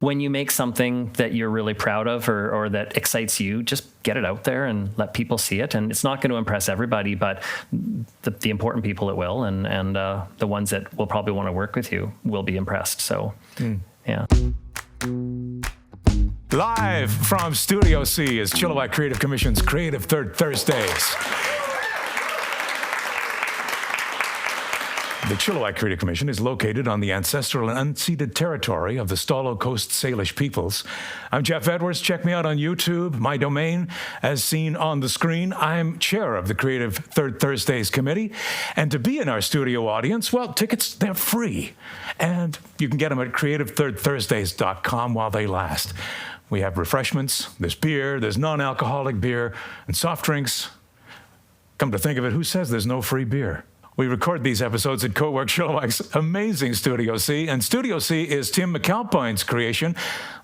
when you make something that you're really proud of or that excites you, just get it out there and let people see it. And it's not going to impress everybody, but the important people it will, and the ones that will probably want to work with you will be impressed. So, yeah. Live from Studio C is Chilliwack Creative Commission's Creative Third Thursdays. The Chilliwack Creative Commission is located on the ancestral and unceded territory of the Stalo Coast Salish peoples. I'm Geoff Edwards. Check me out on YouTube, my domain, as seen on the screen. I'm chair of the Creative Third Thursdays Committee. And to be in our studio audience, well, tickets, they're free. And you can get them at creativethirdthursdays.com while they last. We have refreshments, there's beer, there's non-alcoholic beer, and soft drinks. Come to think of it, who says there's no free beer? We record these episodes at Cowork, Chilliwack's amazing Studio C, and Studio C is Tim McAlpine's creation.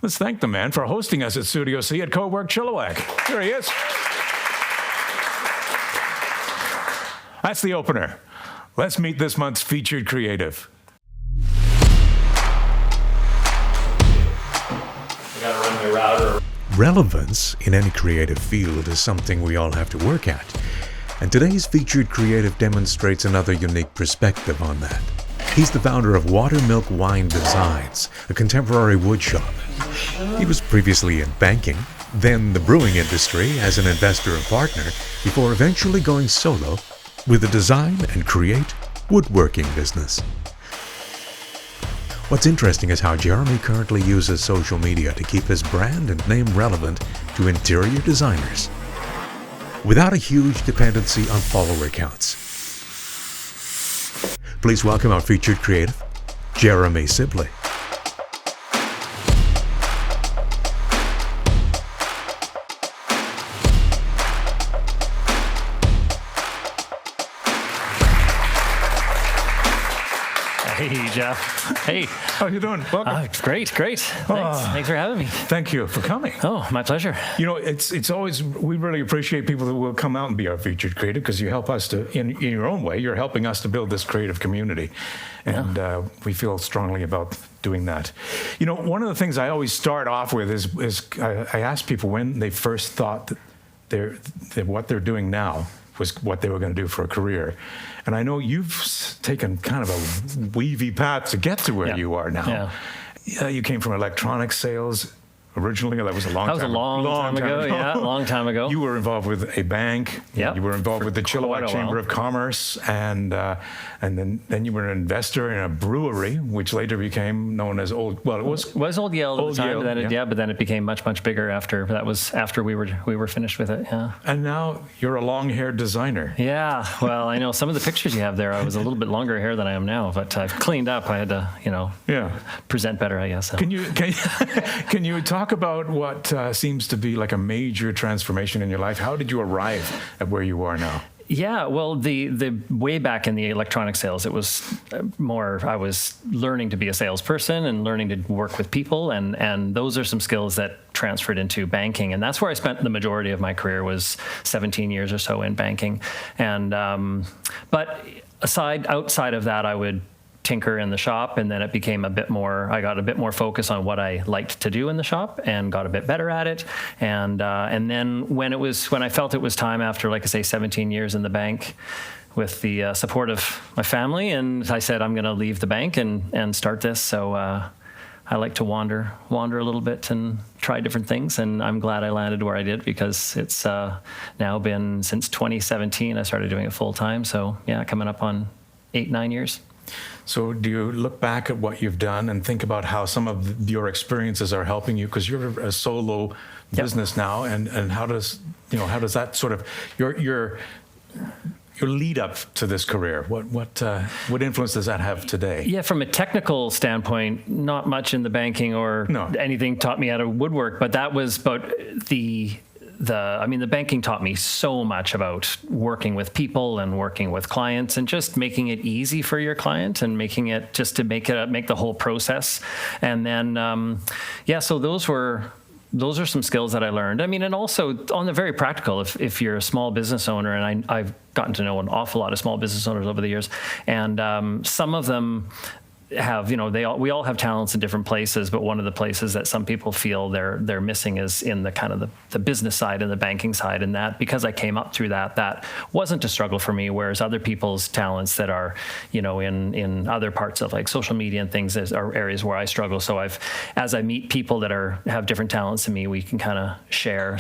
Let's thank the man for hosting us at Studio C at Cowork, Chilliwack. Here he is. That's the opener. Let's meet this month's featured creative. I gotta run my router. Relevance in any creative field is something we all have to work at. And today's featured creative demonstrates another unique perspective on that. He's the founder of Watermilk Wine Designs, a contemporary wood shop. He was previously in banking, then the brewing industry as an investor and partner, before eventually going solo with the design and create woodworking business. What's interesting is how Jeremy currently uses social media to keep his brand and name relevant to interior designers, without a huge dependency on follower counts. Please welcome our featured creative, Jeremy Sibley. Hey, Geoff. Hey. How you doing? Welcome. Great. Thanks for having me. Thank you for coming. Oh, my pleasure. You know, it's always, we really appreciate people that will come out and be our featured creative, because you help us to, in your own way, you're helping us to build this creative community. And we feel strongly about doing that. You know, one of the things I always start off with is I ask people when they first thought that what they're doing now was what they were going to do for a career. And I know you've taken kind of a weavy path to get to where you are now. Yeah, you came from electronics sales originally. That was a long time ago. Yeah, a long time ago. You were involved with a bank. Yeah. You were involved with the Chilliwack Chamber of Commerce, and then you were an investor in a brewery, which later became known as Old. Well, it was Old Yale at the time. But then it became much bigger after that. Was after we were finished with it. Yeah. And now you're a long-haired designer. Yeah. Well, I know some of the pictures you have there. I was a little bit longer hair than I am now, but I've cleaned up. I had to, present better, I guess. So. Can you talk about what seems to be like a major transformation in your life? How did you arrive at where you are now? Yeah, well, the way back in the electronic sales, it was more, I was learning to be a salesperson and learning to work with people, and those are some skills that transferred into banking, and that's where I spent the majority of my career, was 17 years or so in banking. And but outside of that, I would tinker in the shop, and then it became I got a bit more focus on what I liked to do in the shop and got a bit better at it. And then when I felt it was time, after, like I say, 17 years in the bank, with the support of my family, and I said, I'm going to leave the bank and start this. So I like to wander a little bit and try different things, and I'm glad I landed where I did, because it's now been since 2017 I started doing it full time. So yeah, coming up on 8-9 years. So do you look back at what you've done and think about how some of your experiences are helping you? Because you're a solo business now, and how does that sort of your lead up to this career? What influence does that have today? Yeah, from a technical standpoint, not much in the banking or anything taught me how to woodwork, but that was about the banking taught me so much about working with people and working with clients, and just making it easy for your client, and making it just to make the whole process. And then, so those are some skills that I learned. I mean, and also on the very practical, if you're a small business owner, and I've gotten to know an awful lot of small business owners over the years, and some of them, have, we all have talents in different places, but one of the places that some people feel they're missing is in the kind of the business side and the banking side. And that, because I came up through that wasn't a struggle for me, whereas other people's talents that are, in other parts of like social media and things are areas where I struggle. So as I meet people that have different talents than me, we can kind of share,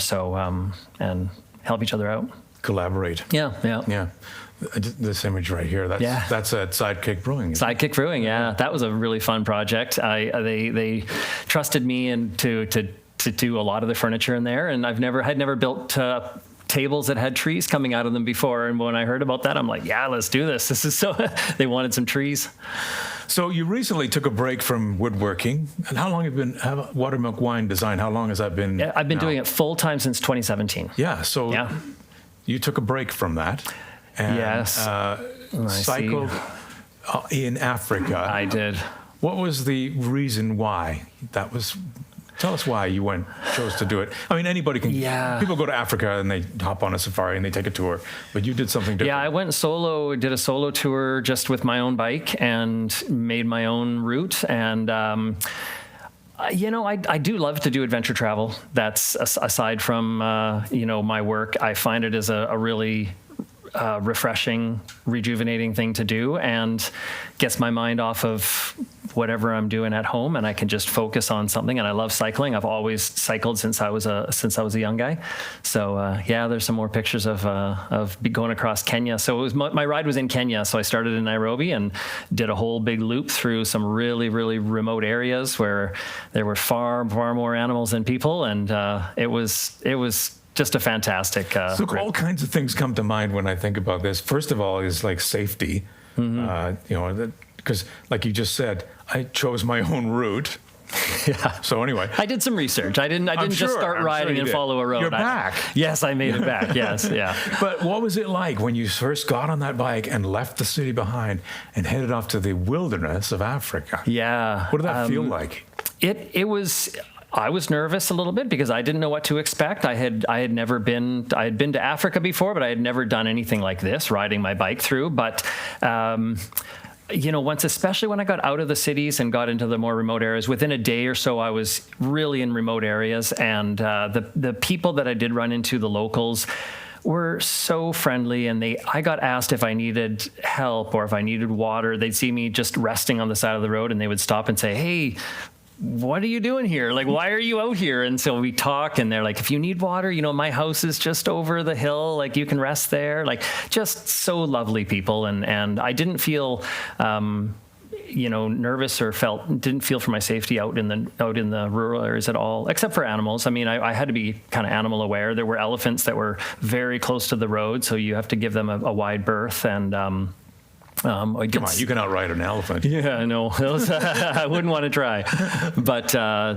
and help each other out. Collaborate. Yeah. This image right here, that's at Sidekick Brewing. Sidekick Brewing, yeah. That was a really fun project. They trusted me and to do a lot of the furniture in there, and I'd never built tables that had trees coming out of them before. And when I heard about that, I'm like, yeah, let's do this. This is so. They wanted some trees. So you recently took a break from woodworking, and how long have you been Watermilk Wine Design? How long has that been? Yeah, I've been doing it full time since 2017. Yeah. So you took a break from that. And, yes. Cycled in Africa. I did. What was the reason why that was? Tell us why you chose to do it. I mean, anybody can. Yeah. People go to Africa and they hop on a safari and they take a tour, but you did something different. Yeah, I went solo. Did a solo tour just with my own bike and made my own route. And I do love to do adventure travel. That's aside from my work. I find it as a really refreshing, rejuvenating thing to do, and gets my mind off of whatever I'm doing at home, and I can just focus on something. And I love cycling. I've always cycled since I was a young guy. So there's some more pictures of going across Kenya. So it was my ride was in Kenya. So I started in Nairobi and did a whole big loop through some really, really remote areas where there were far more animals than people, and it was just a fantastic. Look, all kinds of things come to mind when I think about this. First of all, is like safety. Because like you just said, I chose my own route. Yeah. So anyway, I did some research. I didn't just start riding and follow a road. You're back. Yes, I made it back. Yes, yeah. But what was it like when you first got on that bike and left the city behind and headed off to the wilderness of Africa? Yeah. What did that feel like? It was. I was nervous a little bit because I didn't know what to expect. I had been to Africa before, but I had never done anything like this, riding my bike through. But especially when I got out of the cities and got into the more remote areas, within a day or so, I was really in remote areas, and the people that I did run into, the locals, were so friendly, and I got asked if I needed help or if I needed water. They'd see me just resting on the side of the road, and they would stop and say, "Hey, what are you doing here? Like, why are you out here?" And so we talk, and they're like, "If you need water, my house is just over the hill. Like, you can rest there." Like, just so lovely people. And I didn't feel, nervous or didn't feel for my safety out in the rural areas at all, except for animals. I mean, I had to be kind of animal aware. There were elephants that were very close to the road, so you have to give them a wide berth. And, Come on, you can outride an elephant. Yeah, no, I wouldn't want to try. But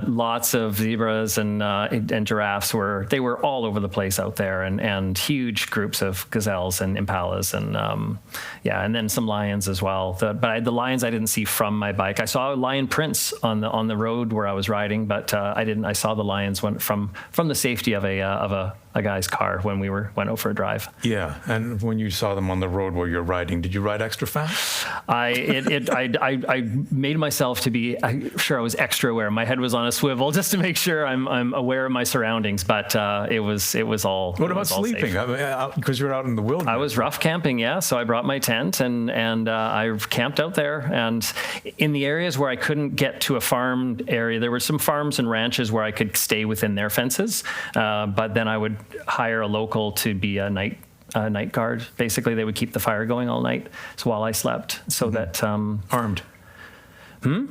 lots of zebras and giraffes they were all over the place out there, and huge groups of gazelles and impalas, and then some lions as well. But the lions I didn't see from my bike. I saw lion prints on the road where I was riding, but I saw the lions from the safety of a guy's car when we went out for a drive. Yeah, and when you saw them on the road where you're riding, did you ride extra fast? I made myself to be sure I was extra aware. My head was on a swivel just to make sure I'm aware of my surroundings. But it was all. What about sleeping? Because you're out in the wilderness. I was rough camping, yeah. So I brought my tent and I camped out there. And in the areas where I couldn't get to a farmed area, there were some farms and ranches where I could stay within their fences. But then I would hire a local to be a night guard. Basically, they would keep the fire going all night while I slept, so that armed.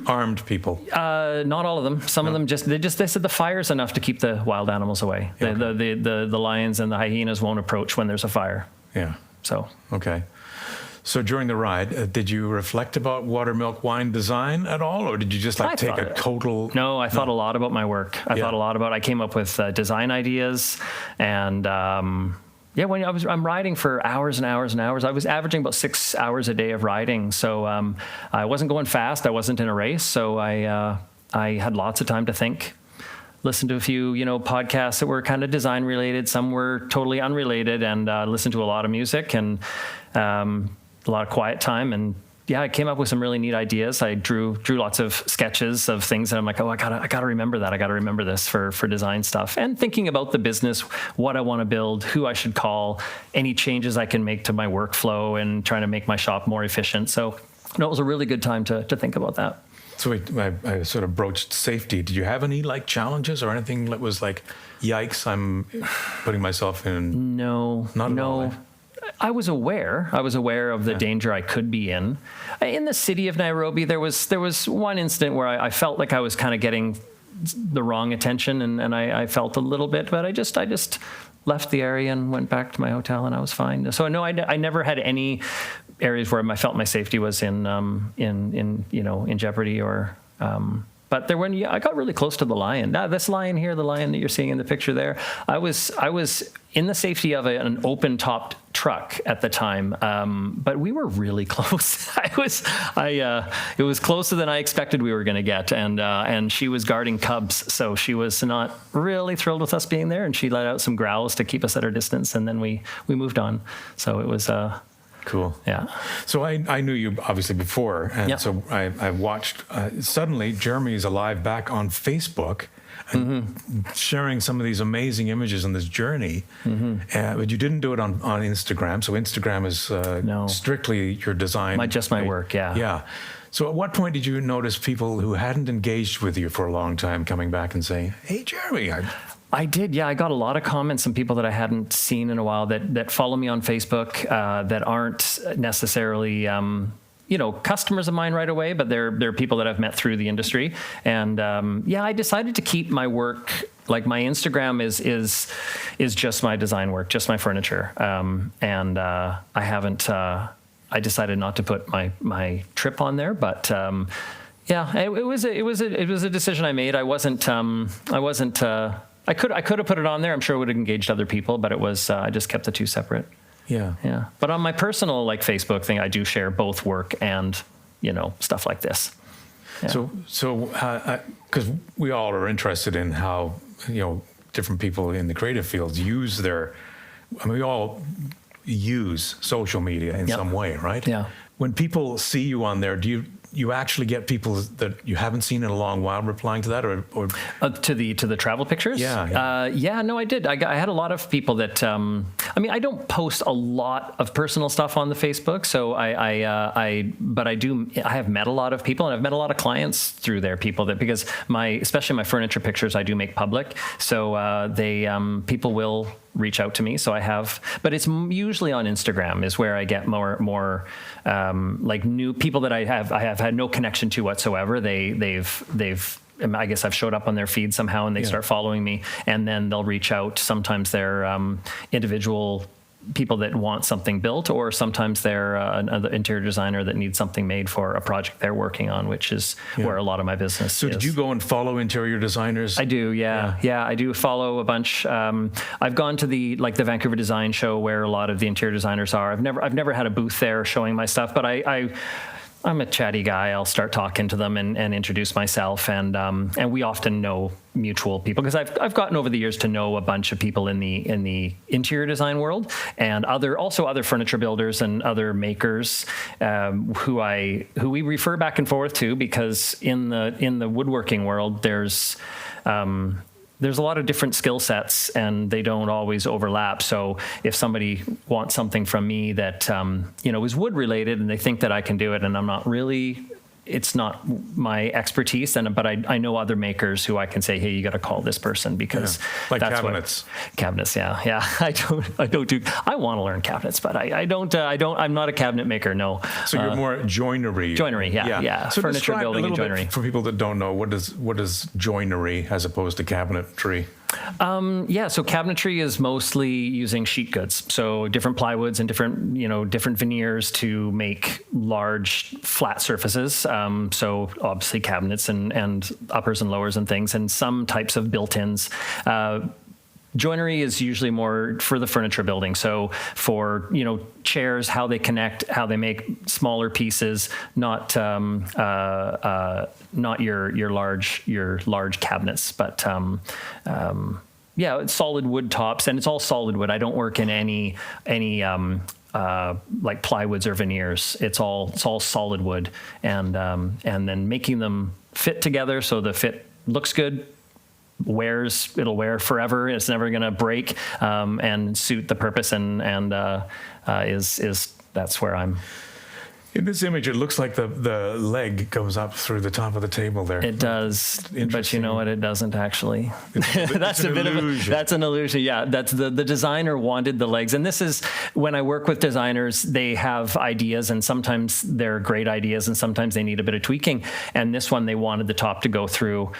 Armed people. Not all of them. Some of them they said the fire's enough to keep the wild animals away. Yeah, the lions and the hyenas won't approach when there's a fire. Yeah. So. Okay. So during the ride, did you reflect about Watermilk Wine Design at all, or did you just take a total? No, I thought a lot about my work. I came up with design ideas, and when I'm riding for hours and hours and hours. I was averaging about 6 hours a day of riding, so I wasn't going fast. I wasn't in a race, so I had lots of time to think. Listened to a few, podcasts that were kind of design related. Some were totally unrelated, and listened to a lot of music and a lot of quiet time, and I came up with some really neat ideas. I drew lots of sketches of things, and I'm like, oh, I gotta remember that. I gotta remember this for design stuff. And thinking about the business, what I want to build, who I should call, any changes I can make to my workflow, and trying to make my shop more efficient. So it was a really good time to think about that. So I sort of broached safety. Did you have any like challenges or anything that was like, yikes, I'm putting myself in? No, Not at all. I was aware of the danger I could be in. In the city of Nairobi, there was one incident where I felt like I was kind of getting the wrong attention, and I felt a little bit, but I just left the area and went back to my hotel, and I was fine. So no, I never had any areas where I felt my safety was in jeopardy or. But I got really close to the lion. This lion here, the lion that you're seeing in the picture there, I was in the safety of an open-topped truck at the time, but we were really close. It was closer than I expected we were going to get, and she was guarding cubs, so she was not really thrilled with us being there, and she let out some growls to keep us at our distance, and then we moved on. So it was. Cool. Yeah. So I knew you obviously before, and so I watched. Suddenly, Jeremy is alive back on Facebook, and sharing some of these amazing images on this journey. But you didn't do it on Instagram. So Instagram is strictly your design. Just my work. Yeah. Yeah. So at what point did you notice people who hadn't engaged with you for a long time coming back and saying, "Hey, Jeremy, I did, yeah. I got a lot of comments from people that I hadn't seen in a while that follow me on Facebook that aren't necessarily, customers of mine right away, but they're people that I've met through the industry. And I decided to keep my work, like my Instagram is just my design work, just my furniture. I haven't. I decided not to put my trip on there, but. It was a decision I made. I wasn't. I could have put it on there. I'm sure it would have engaged other people, but it was I just kept the two separate. Yeah. Yeah. But on my personal Facebook thing, I do share both work and stuff like this. Yeah. So because we all are interested in how different people in the creative fields use we all use social media in some way, right? Yeah. When people see you on there, do you actually get people that you haven't seen in a long while replying to that, or to the travel pictures? Yeah. No, I did. I had a lot of people that. I don't post a lot of personal stuff on the Facebook, so but I do. I have met a lot of people, and I've met a lot of clients through there. People that because especially my furniture pictures, I do make public, so people will reach out to me. So I have, but it's usually on Instagram is where I get more like new people that I have had no connection to whatsoever. They've I guess I've showed up on their feed somehow, and they start following me, and then they'll reach out. Sometimes they're individual people that want something built, or sometimes they're another interior designer that needs something made for a project they're working on, which is where a lot of my business is. So did you go and follow interior designers? I do, yeah. I do follow a bunch. I've gone to the Vancouver Design Show where a lot of the interior designers are. I've never had a booth there showing my stuff, but I'm a chatty guy. I'll start talking to them and introduce myself, and we often know mutual people because I've gotten over the years to know a bunch of people in the interior design world, and other furniture builders and other makers who we refer back and forth to, because in the woodworking world there's a lot of different skill sets, and they don't always overlap. So if somebody wants something from me that is wood related, and they think that I can do it, and I'm not really, it's not my expertise, but I know other makers who I can say, hey, you got to call this person, because like that's cabinets. Cabinets, yeah. I want to learn cabinets, but I don't. I'm not a cabinet maker. No. So you're more joinery. Joinery, yeah. So furniture building and joinery. For people that don't know, what is joinery as opposed to cabinetry? So cabinetry is mostly using sheet goods, so different plywoods and different veneers to make large flat surfaces. So obviously cabinets and uppers and lowers and things, and some types of built-ins. Joinery is usually more for the furniture building. So for chairs, how they connect, how they make smaller pieces, not your large cabinets, but it's solid wood tops, and it's all solid wood. I don't work in any like plywoods or veneers. It's all solid wood, and then making them fit together so the fit looks good, it'll wear forever. It's never going to break, and suit the purpose, and that's where I'm. In this image, it looks like the leg goes up through the top of the table there. It does, but you know what? It doesn't actually. That's an illusion. That's an illusion. Yeah, that's the designer wanted the legs, and this is when I work with designers. They have ideas, and sometimes they're great ideas, and sometimes they need a bit of tweaking. And this one, they wanted the top to go through.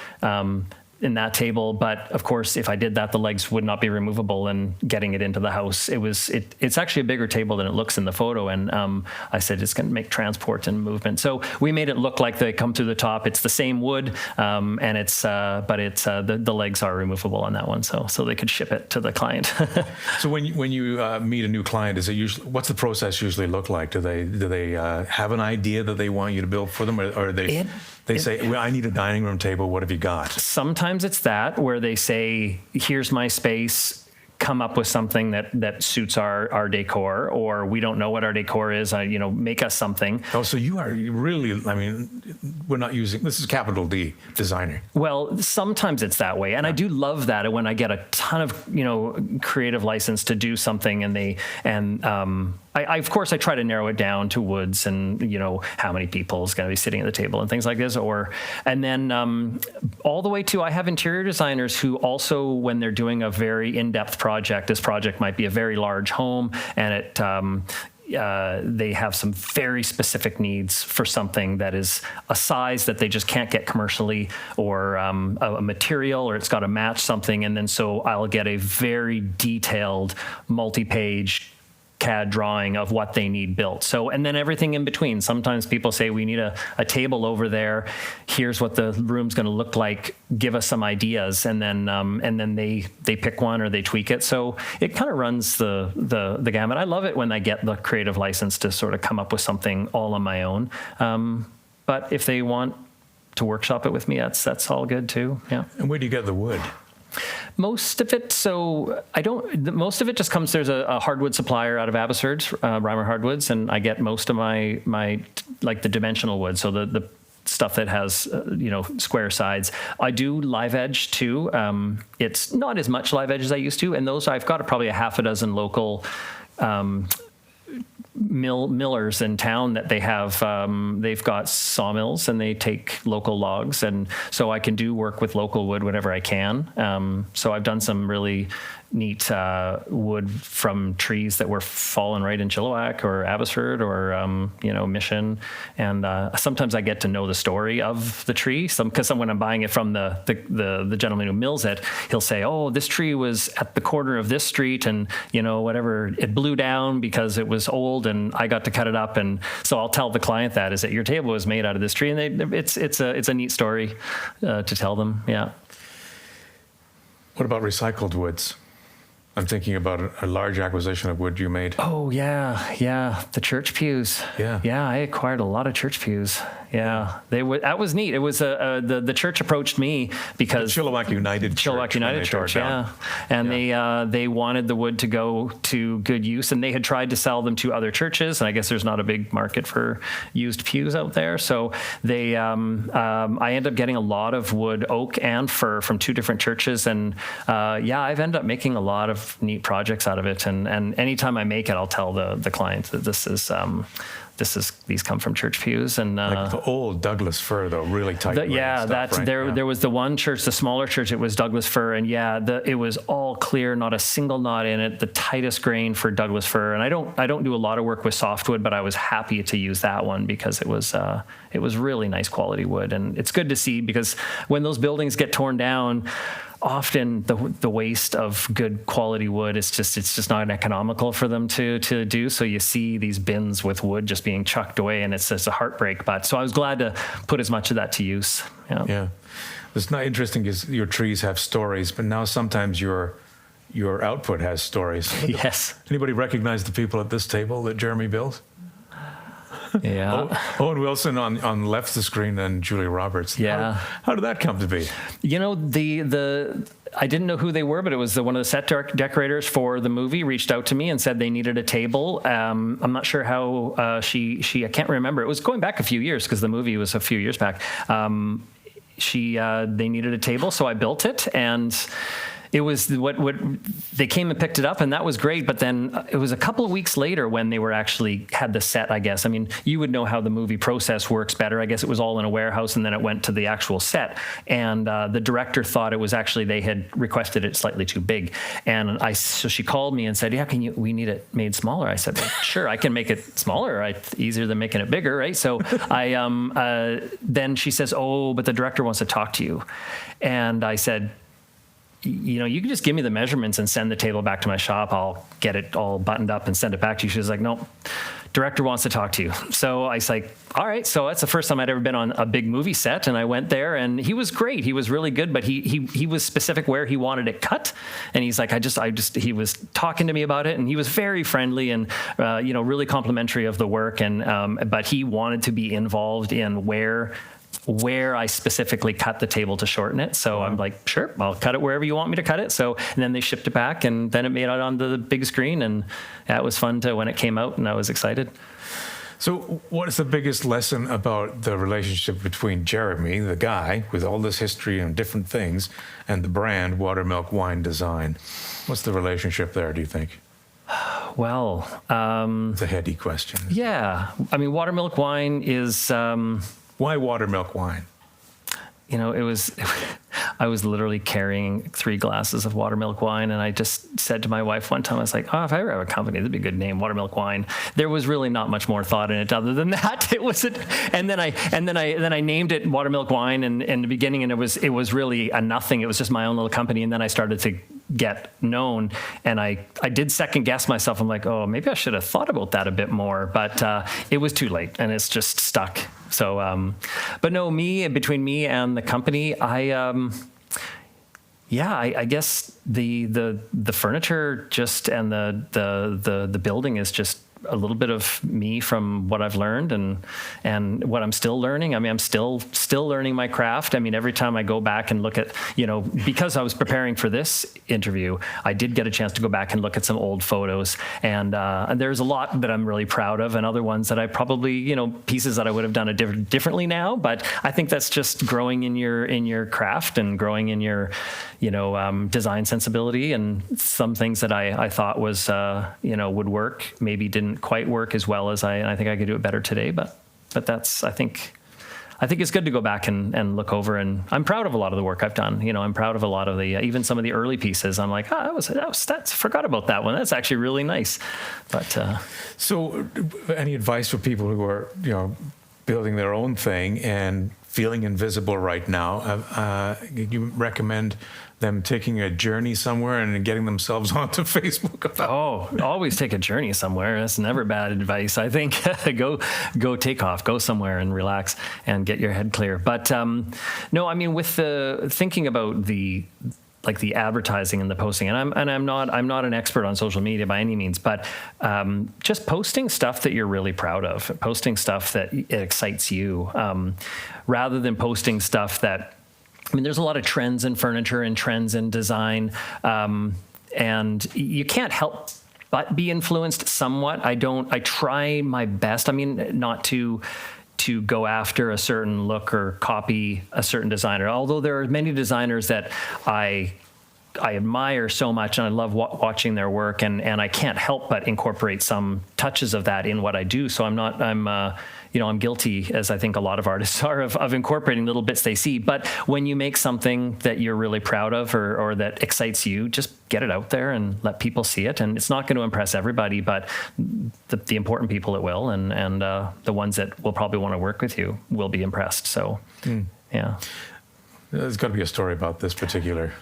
In that table, but of course, if I did that, the legs would not be removable. And getting it into the house, it's actually a bigger table than it looks in the photo. And I said it's going to make transport and movement. So we made it look like they come through the top. It's the same wood, and the legs are removable on that one, so they could ship it to the client. So when you meet a new client, is it usually, what's the process usually look like? Do they have an idea that they want you to build for them, or they say, well, I need a dining room table. What have you got? Sometimes it's that, where they say, here's my space, come up with something that suits our decor, or we don't know what our decor is, make us something. Oh, so you really, we're not using, this is capital D, designer. Well, sometimes it's that way. And I do love that when I get a ton of, creative license to do something, I of course I try to narrow it down to woods and how many people is going to be sitting at the table and things like this, and then all the way to, I have interior designers who also, when they're doing a very in-depth project, this project might be a very large home, and they have some very specific needs for something that is a size that they just can't get commercially, or a material, or it's got to match something, and then so I'll get a very detailed multi-page CAD drawing of what they need built. So, and then everything in between. Sometimes people say, we need a table over there. Here's what the room's going to look like. Give us some ideas, and then they pick one or they tweak it. So it kind of runs the gamut. I love it when I get the creative license to sort of come up with something all on my own. But if they want to workshop it with me, that's all good too. Yeah. And where do you get the wood? Most of it, most of it just comes, there's a hardwood supplier out of Abbotsford, Reimer Hardwoods, and I get most of my like the dimensional wood, so the stuff that has, square sides. I do live edge too. It's not as much live edge as I used to, and those, I've got probably a half a dozen local millers in town that they have. They've got sawmills, and they take local logs, and so I can do work with local wood whenever I can. So I've done some really neat wood from trees that were fallen right in Chilliwack or Abbotsford or Mission, and sometimes I get to know the story of the tree. Because when I'm buying it from the gentleman who mills it, he'll say, "Oh, this tree was at the corner of this street, and whatever, it blew down because it was old, and I got to cut it up." And so I'll tell the client that your table was made out of this tree, and it's a neat story to tell them. Yeah. What about recycled woods? I'm thinking about a large acquisition of wood you made. Oh, yeah. The church pews. Yeah. Yeah, I acquired a lot of church pews. Yeah, that was neat. It was the church approached me because Chilliwack United Church, yeah, and they wanted the wood to go to good use, and they had tried to sell them to other churches, and I guess there's not a big market for used pews out there, so they I ended up getting a lot of wood, oak and fir from two different churches, and I've ended up making a lot of neat projects out of it, and anytime I make it, I'll tell the client that these come from church pews, and like the old Douglas fir, though, really tight. There was the one church, the smaller church. It was Douglas fir, and it was all clear, not a single knot in it. The tightest grain for Douglas fir, and I don't do a lot of work with softwood, but I was happy to use that one because it was really nice quality wood, and it's good to see because when those buildings get torn down, often the waste of good quality wood it's just not economical for them to do. So you see these bins with wood just being chucked away, and it's just a heartbreak. But so I was glad to put as much of that to use. Yeah. What's not interesting is your trees have stories, but now sometimes your output has stories. Yes. Anybody recognize the people at this table that Jeremy built? Yeah. Owen Wilson on left the screen and Julia Roberts. Yeah. How did that come to be? You know, I didn't know who they were, but it was one of the set decorators for the movie reached out to me and said they needed a table. I'm not sure how I can't remember. It was going back a few years because the movie was a few years back. They needed a table, so I built it, and it was what they came and picked it up, and that was great. But then it was a couple of weeks later when they were actually had the set, I guess. I mean, you would know how the movie process works better. I guess it was all in a warehouse, and then it went to the actual set. And the director thought it was actually they had requested it slightly too big. And so she called me and said, "Yeah, we need it made smaller." I said, well, "Sure, I can make it smaller. Easier than making it bigger, right?" So then she says, "Oh, but the director wants to talk to you." And I said, "You know, you can just give me the measurements and send the table back to my shop. I'll get it all buttoned up and send it back to you." She was like, "No, director wants to talk to you." So I was like, all right. So that's the first time I'd ever been on a big movie set. And I went there, and he was great. He was really good, but he was specific where he wanted it cut. And he's like, he was talking to me about it, and he was very friendly and, really complimentary of the work. And, but he wanted to be involved in where I specifically cut the table to shorten it. So I'm like, sure, I'll cut it wherever you want me to cut it. So, and then they shipped it back, and then it made it onto the big screen, and that was fun when it came out, and I was excited. So what is the biggest lesson about the relationship between Jeremy, the guy with all this history and different things, and the brand Watermilk Wine Design? What's the relationship there, do you think? Well, it's a heady question. Yeah. I mean, Watermilk Wine is... Why watermilk wine? You know, I was literally carrying 3 glasses of watermilk wine, and I just said to my wife one time, I was like, "Oh, if I ever have a company, that'd be a good name, Watermilk Wine." There was really not much more thought in it other than that. It was, and then I named it Watermilk Wine in the beginning, and it was really a nothing. It was just my own little company, and then I started to get known, and I did second guess myself. I'm like, oh, maybe I should have thought about that a bit more, but it was too late, and it's just stuck. So, but no, between me and the company, I guess the furniture just and the building is just a little bit of me from what I've learned and what I'm still learning. I mean, I'm still learning my craft. I mean, every time I go back and look at, because I was preparing for this interview, I did get a chance to go back and look at some old photos, and there's a lot that I'm really proud of, and other ones that I probably, pieces that I would have done differently now. But I think that's just growing in your craft and growing in your, design sensibility, and some things that I thought was, would work, maybe didn't quite work as well as I think I could do it better today. But that's, I think it's good to go back and look over, and I'm proud of a lot of the work I've done. I'm proud of a lot of the, even some of the early pieces. I'm like, forgot about that one. That's actually really nice. But so any advice for people who are, building their own thing and feeling invisible right now? You recommend them taking a journey somewhere and getting themselves onto Facebook? Always take a journey somewhere. That's never bad advice. I think go take off, go somewhere and relax and get your head clear. But no, I mean, with the thinking about the advertising and the posting, and I'm not an expert on social media by any means, but just posting stuff that you're really proud of, posting stuff that excites you, rather than posting stuff that, I mean, there's a lot of trends in furniture and trends in design, and you can't help but be influenced somewhat. I try my best. I mean, not to go after a certain look or copy a certain designer, although there are many designers that I admire so much, and I love watching their work, and I can't help but incorporate some touches of that in what I do. So I'm guilty, as I think a lot of artists are, of incorporating little bits they see. But when you make something that you're really proud of or that excites you, just get it out there and let people see it. And it's not going to impress everybody, but the important people it will, and the ones that will probably want to work with you will be impressed. So, yeah. There's got to be a story about this particular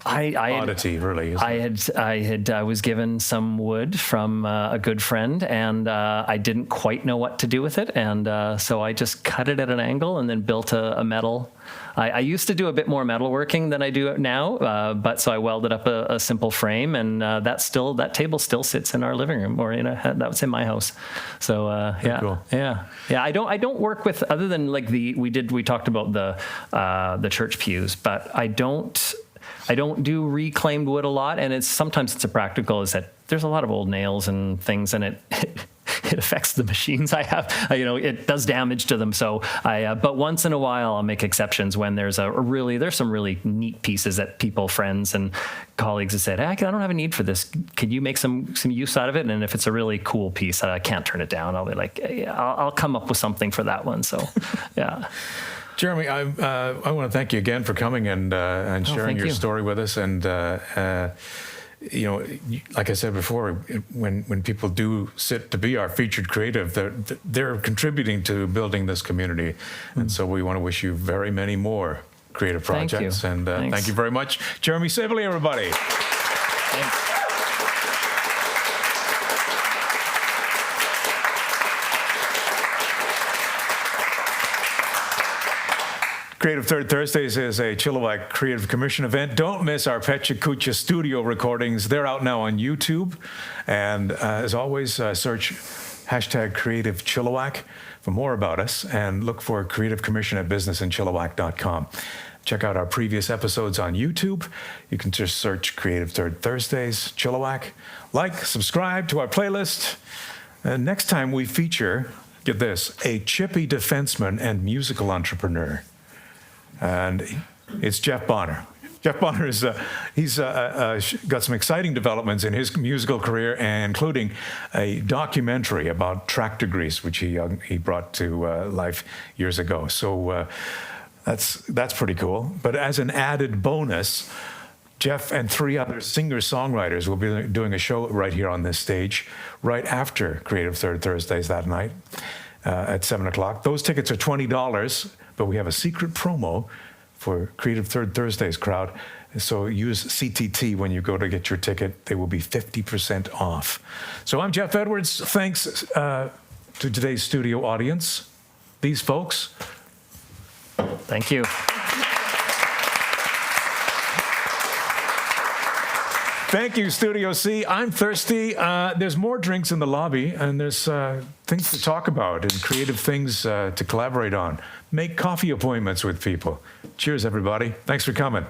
oddity, really. Isn't it? I was given some wood from a good friend, and I didn't quite know what to do with it, and so I just cut it at an angle and then built a metal. I used to do a bit more metalworking than I do now, but so I welded up a simple frame, and that table still sits in our living room, or that's in my house. So Cool. yeah. I don't work with, other than like we talked about the church pews, but I don't do reclaimed wood a lot, and sometimes it's a practical, is that there's a lot of old nails and things, and it affects the machines I have. It does damage to them. So but once in a while, I'll make exceptions when there's some really neat pieces that friends and colleagues have said, hey, I don't have a need for this. Could you make some use out of it? And if it's a really cool piece, I can't turn it down. I'll be like, hey, I'll come up with something for that one. So, yeah. Jeremy, I want to thank you again for coming and sharing your story with us. And like I said before, when people do sit to be our featured creative, they're contributing to building this community. And so we want to wish you very many more creative projects. Thank you. And thank you very much, Jeremy Sibley, everybody. Thanks. Creative Third Thursdays is a Chilliwack Creative Commission event. Don't miss our Pecha Kucha studio recordings. They're out now on YouTube. And as always, search #CreativeChilliwack for more about us, and look for Creative Commission at businessinchilliwack.com. Check out our previous episodes on YouTube. You can just search Creative Third Thursdays, Chilliwack. Like, subscribe to our playlist. Next time we feature, get this, a chippy defenseman and musical entrepreneur. And it's Geoff Bonner. Geoff Bonner is he's got some exciting developments in his musical career, including a documentary about tractor grease, which he brought to life years ago. So that's pretty cool. But as an added bonus, Geoff and 3 other singer-songwriters will be doing a show right here on this stage right after Creative Third Thursdays that night at 7 o'clock. Those tickets are $20, but we have a secret promo for Creative Third Thursdays crowd. So use CTT when you go to get your ticket. They will be 50% off. So I'm Geoff Edwards. Thanks to today's studio audience. These folks. Thank you. Thank you, Studio C. I'm thirsty. There's more drinks in the lobby, and there's things to talk about and creative things to collaborate on. Make coffee appointments with people. Cheers, everybody. Thanks for coming.